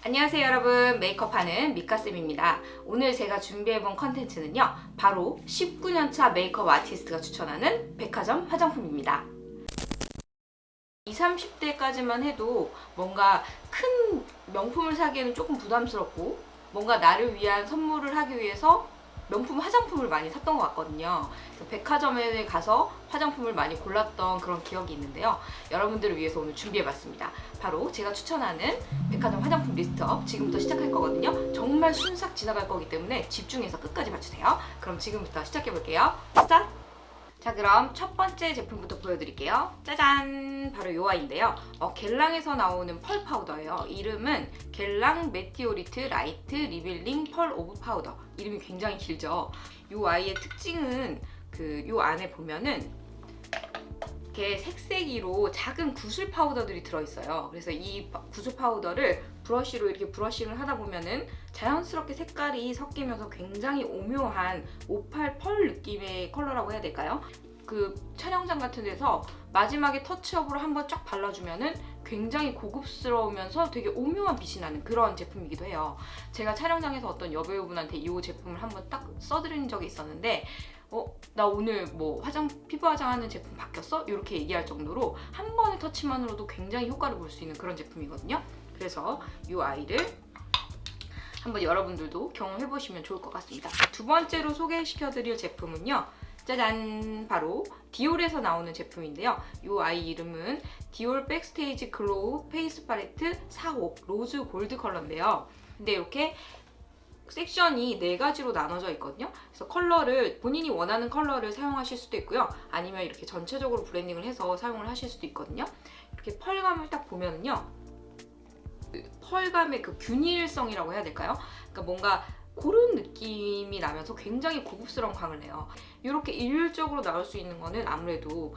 안녕하세요 여러분, 메이크업하는 미카쌤입니다. 오늘 제가 준비해본 컨텐츠는요, 바로 19년차 메이크업 아티스트가 추천하는 백화점 화장품입니다. 20, 30대까지만 해도 뭔가 큰 명품을 사기에는 조금 부담스럽고, 뭔가 나를 위한 선물을 하기 위해서 명품 화장품을 많이 샀던 것 같거든요. 그래서 백화점에 가서 화장품을 많이 골랐던 그런 기억이 있는데요. 여러분들을 위해서 오늘 준비해봤습니다. 바로 제가 추천하는 백화점 화장품 리스트업 지금부터 시작할 거거든요. 정말 순삭 지나갈 거기 때문에 집중해서 끝까지 봐주세요. 그럼 지금부터 시작해볼게요. 스타트! 자, 그럼 첫 번째 제품부터 보여드릴게요. 짜잔! 바로 이 아이인데요. 겔랑에서 나오는 펄 파우더예요. 이름은 겔랑 메티오리트 라이트 리빌링 펄 오브 파우더. 이름이 굉장히 길죠. 이 아이의 특징은 이 안에 보면은 이렇게 색색이로 작은 구슬 파우더들이 들어있어요. 그래서 이 구슬 파우더를 브러쉬로 이렇게 브러싱을 하다 보면은 자연스럽게 색깔이 섞이면서 굉장히 오묘한 오팔 펄 느낌의 컬러라고 해야 될까요? 그 촬영장 같은 데서 마지막에 터치업으로 한번 쫙 발라주면은 굉장히 고급스러우면서 되게 오묘한 빛이 나는 그런 제품이기도 해요. 제가 촬영장에서 어떤 여배우분한테 이 제품을 한번 딱 써드린 적이 있었는데, 나 오늘 뭐 피부 화장하는 제품 바뀌었어? 이렇게 얘기할 정도로 한 번의 터치만으로도 굉장히 효과를 볼 수 있는 그런 제품이거든요. 그래서 이 아이를 한번 여러분들도 경험해보시면 좋을 것 같습니다. 두 번째로 소개시켜드릴 제품은요, 짜잔! 바로 디올에서 나오는 제품인데요. 이 아이 이름은 디올 백스테이지 글로우 페이스 팔레트 4호 로즈 골드 컬러인데요. 근데 이렇게 섹션이 4가지로 나눠져 있거든요. 그래서 컬러를 본인이 원하는 컬러를 사용하실 수도 있고요. 아니면 이렇게 전체적으로 브랜딩을 해서 사용을 하실 수도 있거든요. 이렇게 펄감을 딱 보면은요, 펄감의 그 균일성이라고 해야 될까요? 그러니까 뭔가 그런 느낌이 나면서 굉장히 고급스러운 광을 내요. 이렇게 일률적으로 나올 수 있는 거는 아무래도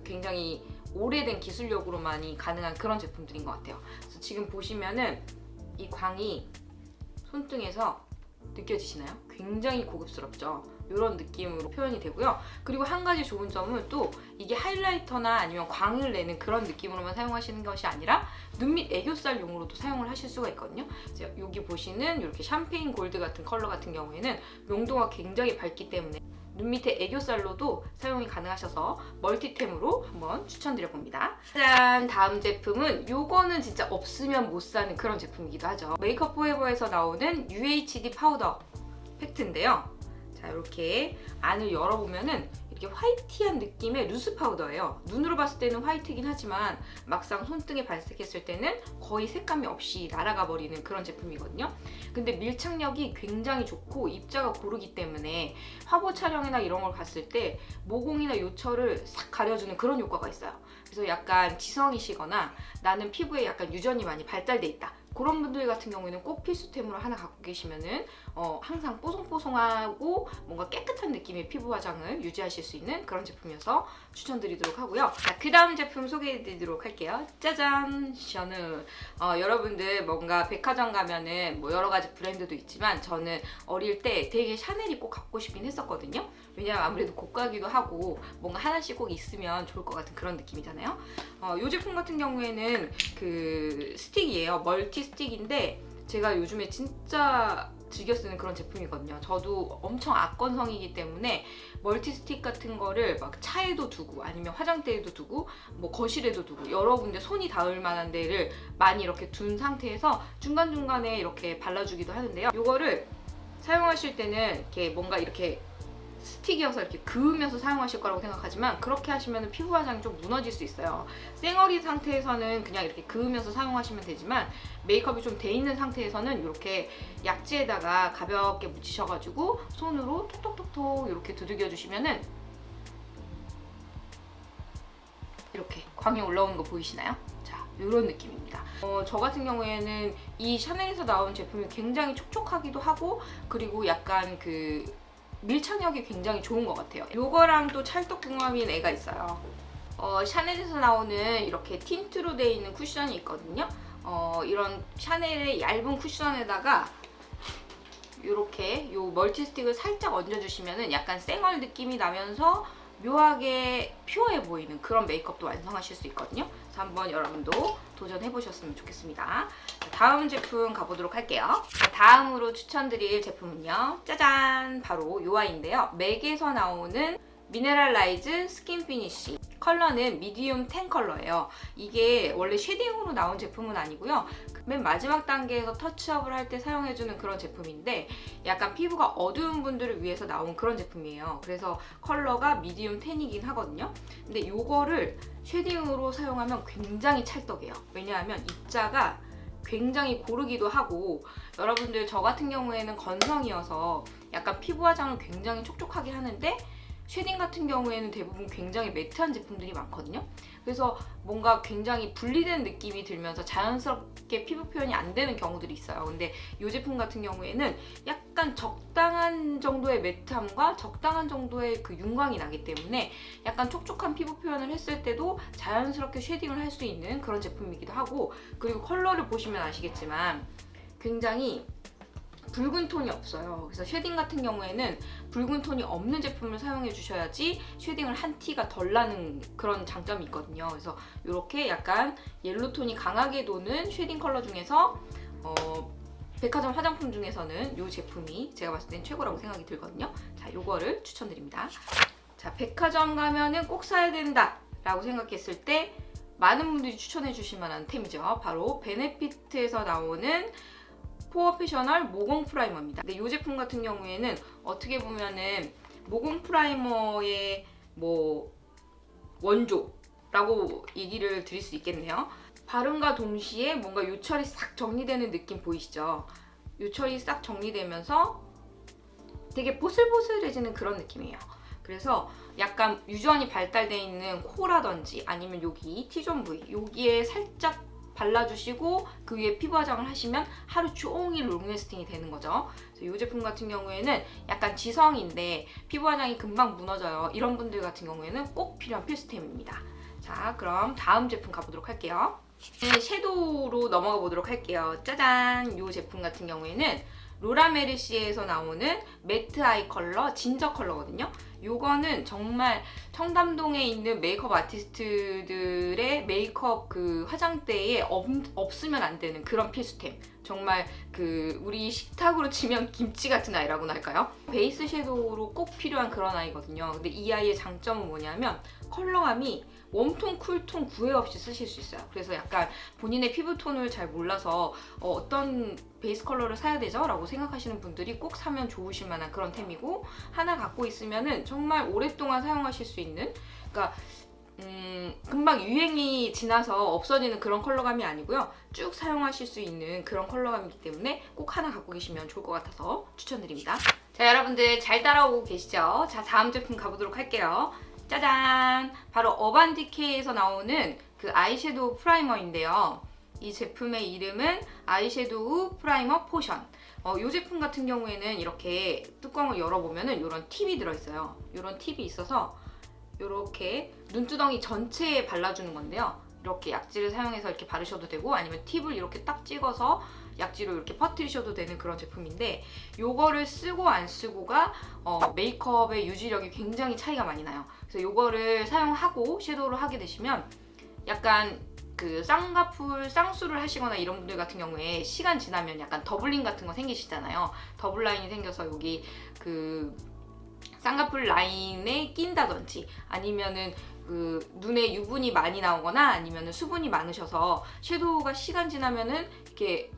굉장히 오래된 기술력으로만이 가능한 그런 제품들인 것 같아요. 그래서 지금 보시면은 이 광이 손등에서 느껴지시나요? 굉장히 고급스럽죠? 이런 느낌으로 표현이 되고요. 그리고 한 가지 좋은 점은 또 이게 하이라이터나 아니면 광을 내는 그런 느낌으로만 사용하시는 것이 아니라 눈 밑 애교살용으로도 사용을 하실 수가 있거든요. 그래서 여기 보시는 이렇게 샴페인 골드 같은 컬러 같은 경우에는 명도가 굉장히 밝기 때문에 눈 밑에 애교살로도 사용이 가능하셔서 멀티템으로 한번 추천드려봅니다. 짠! 다음 제품은 요거는 진짜 없으면 못 사는 그런 제품이기도 하죠. 메이크업 포에버에서 나오는 UHD 파우더 팩트인데요. 자, 이렇게 안을 열어보면은 이렇게 화이티한 느낌의 루스 파우더예요. 눈으로 봤을 때는 화이트긴 하지만 막상 손등에 발색했을 때는 거의 색감이 없이 날아가 버리는 그런 제품이거든요. 근데 밀착력이 굉장히 좋고 입자가 고르기 때문에 화보 촬영이나 이런 걸 봤을 때 모공이나 요철을 싹 가려주는 그런 효과가 있어요. 그래서 약간 지성이시거나 나는 피부에 약간 유전이 많이 발달돼 있다, 그런 분들 같은 경우에는 꼭 필수템으로 하나 갖고 계시면은 항상 뽀송뽀송하고 뭔가 깨끗한 느낌의 피부 화장을 유지하실 수 있는 그런 제품이어서 추천드리도록 하고요. 자, 그 다음 제품 소개해드리도록 할게요. 짜잔! 저는 여러분들 뭔가 백화점 가면은 뭐 여러 가지 브랜드도 있지만 저는 어릴 때 되게 샤넬이 꼭 갖고 싶긴 했었거든요. 왜냐면 아무래도 고가기도 하고 뭔가 하나씩 꼭 있으면 좋을 것 같은 그런 느낌이잖아요. 이 제품 같은 경우에는 그 스틱이에요. 멀티 스틱인데 제가 요즘에 진짜 즐겨 쓰는 그런 제품이거든요. 저도 엄청 악건성이기 때문에 멀티 스틱 같은 거를 막 차에도 두고 아니면 화장대에도 두고 뭐 거실에도 두고 여러 군데 손이 닿을 만한 데를 많이 이렇게 둔 상태에서 중간중간에 이렇게 발라주기도 하는데요. 이거를 사용하실 때는 이렇게 뭔가 이렇게 스틱이어서 이렇게 그으면서 사용하실 거라고 생각하지만 그렇게 하시면 피부 화장이 좀 무너질 수 있어요. 쌩얼인 상태에서는 그냥 이렇게 그으면서 사용하시면 되지만 메이크업이 좀 돼 있는 상태에서는 이렇게 약지에다가 가볍게 묻히셔가지고 손으로 톡톡톡톡 이렇게 두들겨 주시면은 이렇게 광이 올라오는 거 보이시나요? 자, 이런 느낌입니다. 저 같은 경우에는 이 샤넬에서 나온 제품이 굉장히 촉촉하기도 하고 그리고 약간 밀착력이 굉장히 좋은 것 같아요. 요거랑 또 찰떡궁합인 애가 있어요. 샤넬에서 나오는 이렇게 틴트로 되어 있는 쿠션이 있거든요. 이런 샤넬의 얇은 쿠션에다가 이렇게 요 멀티 스틱을 살짝 얹어주시면은 약간 쌩얼 느낌이 나면서 묘하게 퓨어해 보이는 그런 메이크업도 완성하실 수 있거든요. 그래서 한번 여러분도 도전해 보셨으면 좋겠습니다. 다음 제품 가보도록 할게요. 다음으로 추천드릴 제품은요, 짜잔! 바로 이 아이인데요. 맥에서 나오는 미네랄라이즈 스킨 피니쉬. 컬러는 미디움 10 컬러예요. 이게 원래 쉐딩으로 나온 제품은 아니고요. 맨 마지막 단계에서 터치업을 할 때 사용해주는 그런 제품인데 약간 피부가 어두운 분들을 위해서 나온 그런 제품이에요. 그래서 컬러가 미디움 10이긴 하거든요. 근데 이거를 쉐딩으로 사용하면 굉장히 찰떡이에요. 왜냐하면 입자가 굉장히 고르기도 하고, 여러분들 저 같은 경우에는 건성이어서 약간 피부 화장을 굉장히 촉촉하게 하는데 쉐딩 같은 경우에는 대부분 굉장히 매트한 제품들이 많거든요. 그래서 뭔가 굉장히 분리된 느낌이 들면서 자연스럽게 피부 표현이 안 되는 경우들이 있어요. 근데 이 제품 같은 경우에는 약간 적당한 정도의 매트함과 적당한 정도의 그 윤광이 나기 때문에 약간 촉촉한 피부 표현을 했을 때도 자연스럽게 쉐딩을 할 수 있는 그런 제품이기도 하고, 그리고 컬러를 보시면 아시겠지만 굉장히 붉은 톤이 없어요. 그래서 쉐딩 같은 경우에는 붉은 톤이 없는 제품을 사용해 주셔야지 쉐딩을 한 티가 덜 나는 그런 장점이 있거든요. 그래서 이렇게 약간 옐로 톤이 강하게 도는 쉐딩 컬러 중에서 백화점 화장품 중에서는 이 제품이 제가 봤을 땐 최고라고 생각이 들거든요. 자, 이거를 추천드립니다. 자, 백화점 가면은 꼭 사야 된다 라고 생각했을 때 많은 분들이 추천해 주실 만한 템이죠. 바로 베네피트에서 나오는 포어페셔널 모공 프라이머입니다. 근데 이 제품 같은 경우에는 어떻게 보면은 모공 프라이머의 원조라고 얘기를 드릴 수 있겠네요. 바름과 동시에 뭔가 요철이 싹 정리되는 느낌 보이시죠? 요철이 싹 정리되면서 되게 보슬보슬해지는 그런 느낌이에요. 그래서 약간 유전이 발달되어 있는 코라든지 아니면 여기 T존 부위, 여기에 살짝 발라주시고 그 위에 피부 화장을 하시면 하루 종일 롱래스팅이 되는 거죠. 그래서 이 제품 같은 경우에는 약간 지성인데 피부 화장이 금방 무너져요. 이런 분들 같은 경우에는 꼭 필요한 필수템입니다. 자, 그럼 다음 제품 가보도록 할게요. 섀도우로 넘어가 보도록 할게요. 짜잔! 이 제품 같은 경우에는 로라 메르시에서 나오는 매트 아이 컬러 진저 컬러거든요. 요거는 정말 청담동에 있는 메이크업 아티스트들의 메이크업 그 화장대에 없으면 안 되는 그런 필수템. 정말 그 우리 식탁으로 치면 김치 같은 아이라고나 할까요? 베이스 섀도우로 꼭 필요한 그런 아이거든요. 근데 이 아이의 장점은 뭐냐면 컬러감이 웜톤, 쿨톤 구애 없이 쓰실 수 있어요. 그래서 약간 본인의 피부톤을 잘 몰라서 어떤 베이스 컬러를 사야 되죠? 라고 생각하시는 분들이 꼭 사면 좋으실 만한 그런 템이고, 하나 갖고 있으면은 정말 오랫동안 사용하실 수 있는, 그러니까 금방 유행이 지나서 없어지는 그런 컬러감이 아니고요. 쭉 사용하실 수 있는 그런 컬러감이기 때문에 꼭 하나 갖고 계시면 좋을 것 같아서 추천드립니다. 자, 여러분들 잘 따라오고 계시죠? 자, 다음 제품 가보도록 할게요. 짜잔! 바로 어반디케이에서 나오는 그 아이섀도우 프라이머인데요. 이 제품의 이름은 아이섀도우 프라이머 포션. 이 제품 같은 경우에는 이렇게 뚜껑을 열어보면은 이런 팁이 들어있어요. 이런 팁이 있어서 이렇게 눈두덩이 전체에 발라주는 건데요. 이렇게 약지를 사용해서 이렇게 바르셔도 되고, 아니면 팁을 이렇게 딱 찍어서 약지로 이렇게 퍼뜨리셔도 되는 그런 제품인데, 요거를 쓰고 안 쓰고가 메이크업의 유지력이 굉장히 차이가 많이 나요. 그래서 요거를 사용하고 섀도우를 하게 되시면 약간 그 쌍꺼풀 쌍수를 하시거나 이런 분들 같은 경우에 시간 지나면 약간 더블링 같은 거 생기시잖아요. 더블 라인이 생겨서 여기 그 쌍꺼풀 라인에 낀다든지, 아니면은 그 눈에 유분이 많이 나오거나 아니면은 수분이 많으셔서 섀도우가 시간 지나면은 이렇게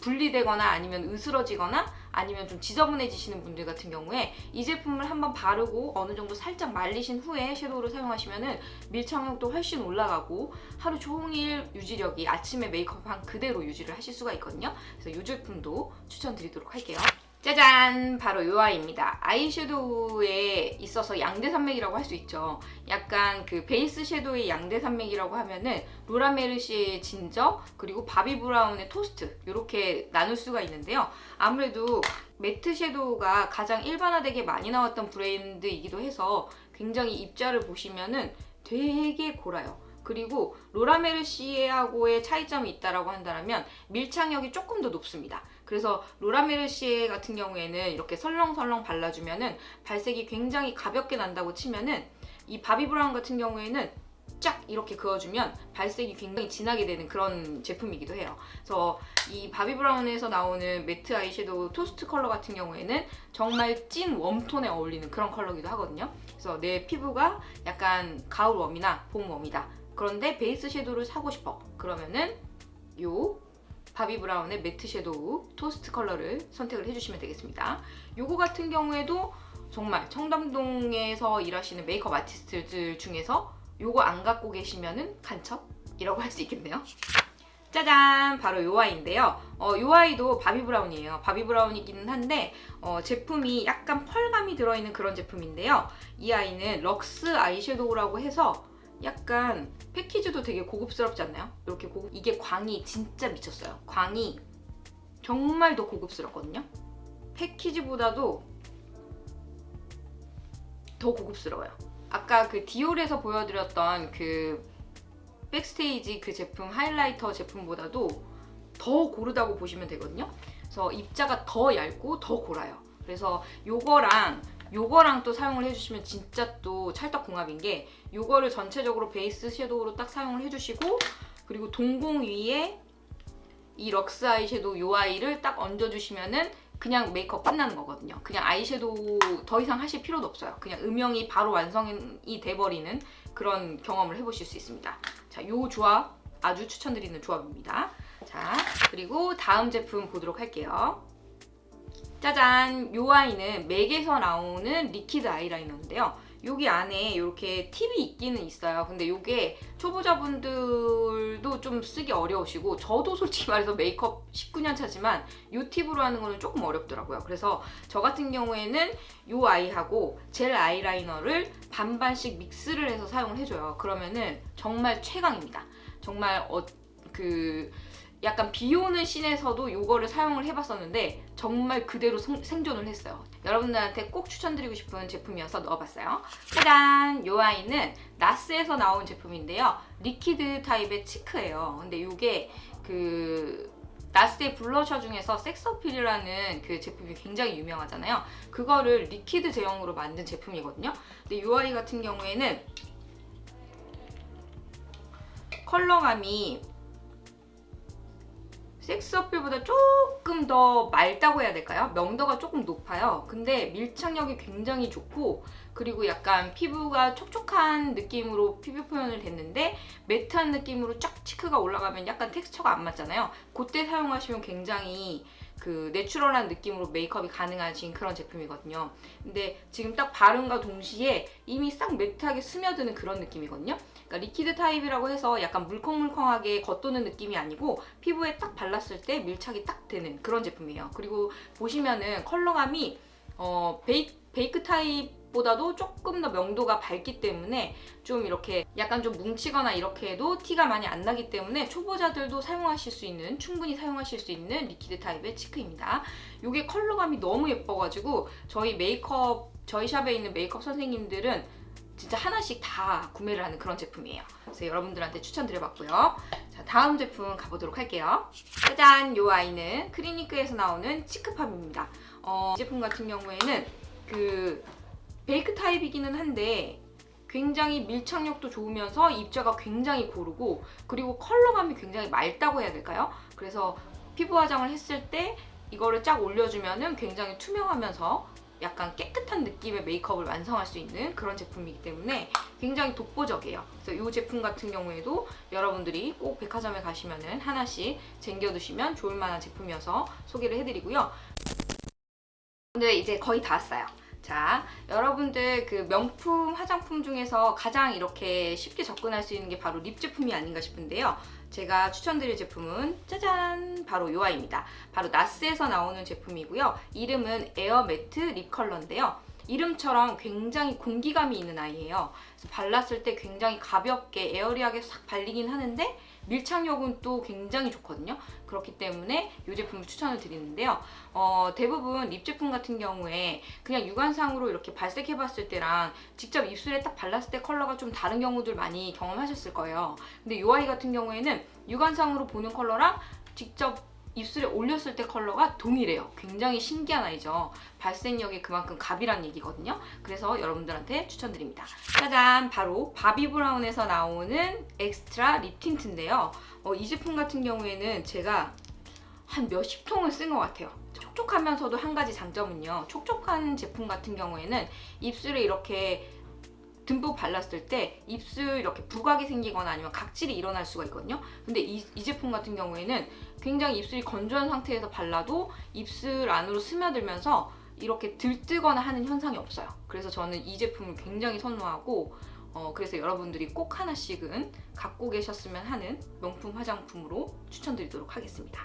분리되거나 아니면 으스러지거나 아니면 좀 지저분해지시는 분들 같은 경우에 이 제품을 한번 바르고 어느 정도 살짝 말리신 후에 섀도우를 사용하시면은 밀착력도 훨씬 올라가고 하루 종일 유지력이 아침에 메이크업한 그대로 유지를 하실 수가 있거든요. 그래서 이 제품도 추천드리도록 할게요. 짜잔! 바로 이 아이입니다. 아이섀도우에 있어서 양대 산맥이라고 할 수 있죠. 약간 그 베이스 섀도우의 양대 산맥이라고 하면은 로라 메르시의 진저, 그리고 바비 브라운의 토스트, 이렇게 나눌 수가 있는데요. 아무래도 매트 섀도우가 가장 일반화되게 많이 나왔던 브랜드이기도 해서 굉장히 입자를 보시면은 되게 골아요. 그리고 로라 메르시에하고의 차이점이 있다라고 한다면 밀착력이 조금 더 높습니다. 그래서 로라 메르시에 같은 경우에는 이렇게 설렁설렁 발라주면은 발색이 굉장히 가볍게 난다고 치면은 이 바비 브라운 같은 경우에는 쫙 이렇게 그어주면 발색이 굉장히 진하게 되는 그런 제품이기도 해요. 그래서 이 바비 브라운에서 나오는 매트 아이섀도우 토스트 컬러 같은 경우에는 정말 찐 웜톤에 어울리는 그런 컬러기도 하거든요. 그래서 내 피부가 약간 가을 웜이나 봄 웜이다. 그런데 베이스 섀도우를 사고 싶어. 그러면은 요 바비 브라운의 매트 섀도우 토스트 컬러를 선택을 해주시면 되겠습니다. 요거 같은 경우에도 정말 청담동에서 일하시는 메이크업 아티스트들 중에서 요거 안 갖고 계시면은 간첩이라고 할 수 있겠네요. 짜잔! 바로 요 아이인데요. 요 아이도 바비 브라운이에요. 바비 브라운이기는 한데 제품이 약간 펄감이 들어있는 그런 제품인데요. 이 아이는 럭스 아이섀도우라고 해서 약간 패키지도 되게 고급스럽지 않나요? 이렇게 이게 광이 진짜 미쳤어요. 광이 정말 더 고급스럽거든요. 패키지보다도 더 고급스러워요. 아까 그 디올에서 보여드렸던 그 백스테이지 그 제품 하이라이터 제품보다도 더 고르다고 보시면 되거든요. 그래서 입자가 더 얇고 더 고라요. 그래서 요거랑 또 사용을 해주시면 진짜 또 찰떡궁합인 게 요거를 전체적으로 베이스 섀도우로 딱 사용을 해주시고 그리고 동공 위에 이 럭스 아이섀도우 요 아이를 딱 얹어주시면은 그냥 메이크업 끝나는 거거든요. 그냥 아이섀도우 더 이상 하실 필요도 없어요. 그냥 음영이 바로 완성이 돼버리는 그런 경험을 해보실 수 있습니다. 자, 요 조합 아주 추천드리는 조합입니다. 자, 그리고 다음 제품 보도록 할게요. 짜잔! 요 아이는 맥에서 나오는 리퀴드 아이라이너인데요. 여기 안에 이렇게 팁이 있기는 있어요. 근데 이게 초보자분들도 좀 쓰기 어려우시고 저도 솔직히 말해서 메이크업 19년 차지만 이 팁으로 하는 거는 조금 어렵더라고요. 그래서 저 같은 경우에는 이 아이하고 젤 아이라이너를 반반씩 믹스를 해서 사용을 해줘요. 그러면은 정말 최강입니다. 정말 약간 비 오는 씬에서도 이거를 사용을 해봤었는데 정말 그대로 생존을 했어요. 여러분들한테 꼭 추천드리고 싶은 제품이어서 넣어봤어요. 짜잔! 이 아이는 나스에서 나온 제품인데요. 리퀴드 타입의 치크예요. 근데 이게 그 나스의 블러셔 중에서 섹스어필이라는 그 제품이 굉장히 유명하잖아요. 그거를 리퀴드 제형으로 만든 제품이거든요. 근데 이 아이 같은 경우에는 컬러감이 섹스 어필보다 조금 더 맑다고 해야 될까요? 명도가 조금 높아요. 근데 밀착력이 굉장히 좋고 그리고 약간 피부가 촉촉한 느낌으로 피부 표현을 됐는데 매트한 느낌으로 쫙 치크가 올라가면 약간 텍스처가 안 맞잖아요. 그때 사용하시면 굉장히 그 내추럴한 느낌으로 메이크업이 가능하신 그런 제품이거든요. 근데 지금 딱 바른과 동시에 이미 싹 매트하게 스며드는 그런 느낌이거든요. 그러니까 리퀴드 타입이라고 해서 약간 물컹물컹하게 겉도는 느낌이 아니고 피부에 딱 발랐을 때 밀착이 딱 되는 그런 제품이에요. 그리고 보시면은 컬러감이 베이크 타입보다도 조금 더 명도가 밝기 때문에 좀 이렇게 약간 좀 뭉치거나 이렇게 해도 티가 많이 안 나기 때문에 초보자들도 사용하실 수 있는, 충분히 사용하실 수 있는 리퀴드 타입의 치크입니다. 이게 컬러감이 너무 예뻐가지고 저희 샵에 있는 메이크업 선생님들은 진짜 하나씩 다 구매를 하는 그런 제품이에요. 그래서 여러분들한테 추천드려봤고요. 자, 다음 제품 가보도록 할게요. 짜잔! 요 아이는 크리니크에서 나오는 치크팝입니다. 이 제품 같은 경우에는 그 베이크 타입이기는 한데 굉장히 밀착력도 좋으면서 입자가 굉장히 고르고 그리고 컬러감이 굉장히 맑다고 해야 될까요? 그래서 피부 화장을 했을 때 이거를 쫙 올려주면은 굉장히 투명하면서 약간 깨끗한 느낌의 메이크업을 완성할 수 있는 그런 제품이기 때문에 굉장히 독보적이에요. 그래서 이 제품 같은 경우에도 여러분들이 꼭 백화점에 가시면은 하나씩 쟁겨두시면 좋을 만한 제품이어서 소개를 해드리고요. 근데 이제 거의 다 왔어요. 자, 여러분들 그 명품 화장품 중에서 가장 이렇게 쉽게 접근할 수 있는 게 바로 립 제품이 아닌가 싶은데요. 제가 추천드릴 제품은 짜잔! 바로 이 아이입니다. 바로 나스에서 나오는 제품이고요. 이름은 에어 매트 립 컬러인데요. 이름처럼 굉장히 공기감이 있는 아이예요. 그래서 발랐을 때 굉장히 가볍게 에어리하게 싹 발리긴 하는데 밀착력은 또 굉장히 좋거든요. 그렇기 때문에 이 제품을 추천을 드리는데요. 대부분 립 제품 같은 경우에 그냥 육안상으로 이렇게 발색해봤을 때랑 직접 입술에 딱 발랐을 때 컬러가 좀 다른 경우들 많이 경험하셨을 거예요. 근데 이 아이 같은 경우에는 육안상으로 보는 컬러랑 직접 입술에 올렸을 때 컬러가 동일해요. 굉장히 신기한 아이죠. 발색력이 그만큼 갑이란 얘기거든요. 그래서 여러분들한테 추천드립니다. 짜잔! 바로 바비브라운에서 나오는 엑스트라 립 틴트인데요. 이 제품 같은 경우에는 제가 한 몇십 통을 쓴 것 같아요. 촉촉하면서도 한 가지 장점은요. 촉촉한 제품 같은 경우에는 입술에 이렇게 듬뿍 발랐을 때 입술 이렇게 부각이 생기거나 아니면 각질이 일어날 수가 있거든요. 근데 이 제품 같은 경우에는 굉장히 입술이 건조한 상태에서 발라도 입술 안으로 스며들면서 이렇게 들뜨거나 하는 현상이 없어요. 그래서 저는 이 제품을 굉장히 선호하고 그래서 여러분들이 꼭 하나씩은 갖고 계셨으면 하는 명품 화장품으로 추천드리도록 하겠습니다.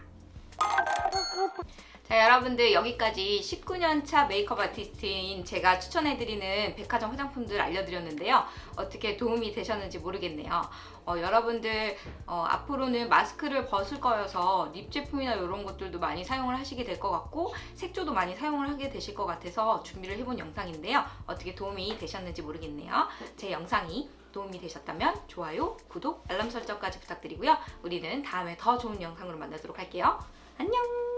자, 여러분들 여기까지 19년차 메이크업 아티스트인 제가 추천해드리는 백화점 화장품들 알려드렸는데요. 어떻게 도움이 되셨는지 모르겠네요. 여러분들 앞으로는 마스크를 벗을 거여서 립 제품이나 이런 것들도 많이 사용을 하시게 될 것 같고 색조도 많이 사용을 하게 되실 것 같아서 준비를 해본 영상인데요. 어떻게 도움이 되셨는지 모르겠네요. 제 영상이 도움이 되셨다면 좋아요, 구독, 알람 설정까지 부탁드리고요. 우리는 다음에 더 좋은 영상으로 만나도록 할게요. 안녕!